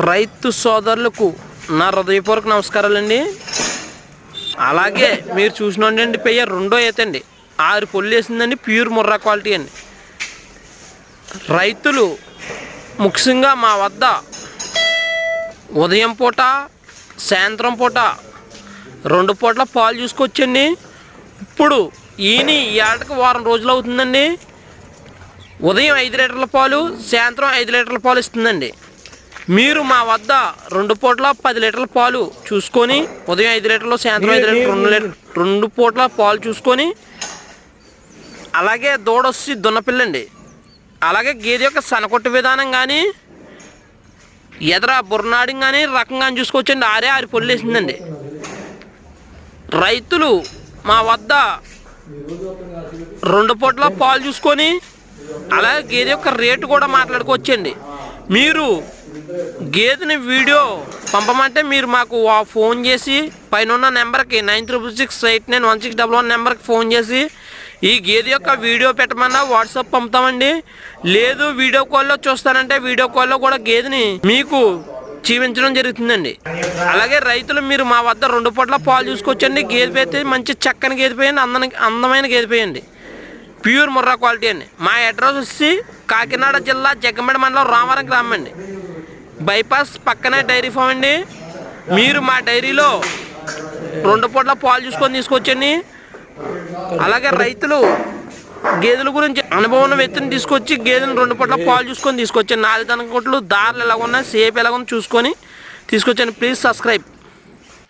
రైతు సోదరులకు నా హృదయపూర్వక నమస్కారాలండి. అలాగే మీరు చూసినండి పెయ్య రెండో ఈతండి, 6 పొల్లు వేసిందండి. ప్యూర్ ముర్రా క్వాలిటీ అండి. రైతులు ముఖ్యంగా మా వద్ద ఉదయం పూట సాయంత్రం పూట 2 పూటల పాలు చూసుకొచ్చండి. ఇప్పుడు ఏటకి వారం రోజులు అవుతుందండి. ఉదయం 5 లీటర్ల పాలు, సాయంత్రం 5 లీటర్ల పాలు ఇస్తుందండి. మీరు మా వద్ద 2 పూటల 10 లీటర్ల పాలు చూసుకొని, ఉదయం 5 లీటర్లు, సాయంత్రం 5 లీటర్లు, 2 పూటల పాలు చూసుకొని, అలాగే దూడొచ్చి దున్నపిల్లండి. అలాగే గేదె యొక్క సనకొట్టు విధానం కానీ, ఎదర బుర్నాడి కానీ రకం కానీ చూసుకోవచ్చండి. 6 పొల్లు వేసిందండి. రైతులు మా వద్ద 2 పూటల పాలు చూసుకొని, అలాగే గేదె యొక్క రేటు కూడా మాట్లాడుకోవచ్చండి. మీరు గేదెని వీడియో పంపమంటే మీరు మాకు ఫోన్ చేసి పైన ఉన్న నెంబర్కి 9366891611 నెంబర్కి ఫోన్ చేసి ఈ గేదె యొక్క వీడియో పెట్టమన్నా వాట్సాప్ పంపుతామండి. లేదు వీడియో కాల్లో చూస్తానంటే వీడియో కాల్లో కూడా గేదెని మీకు చూపించడం జరుగుతుందండి. అలాగే రైతులు మీరు మా వద్ద 2 పూటల పాలు చూసుకొచ్చండి. గేదె అయితే మంచి చక్కని గేదె పోయండి, అందమైన గేదె పోయండి. ప్యూర్ ముర్రా క్వాలిటీ అండి. మా అడ్రస్ వచ్చి కాకినాడ జిల్లా జగ్గంపేట మండలం రామవరం గ్రామం అండి. బైపాస్ పక్కనే డైరీ ఫామ్ అండి. మీరు మా డైరీలో 2 పూటల పాలు చూసుకొని తీసుకొచ్చండి. అలాగే రైతులు గేదెల గురించి అనుభవం ఉన్న వ్యక్తిని తీసుకొచ్చి గేదెలు 2 పూటల పాలు చూసుకొని తీసుకొచ్చండి. 4 దనకొట్లు దారులు ఎలాగున్నా, సేపు ఎలాగున్నా చూసుకొని తీసుకొచ్చండి. Please subscribe.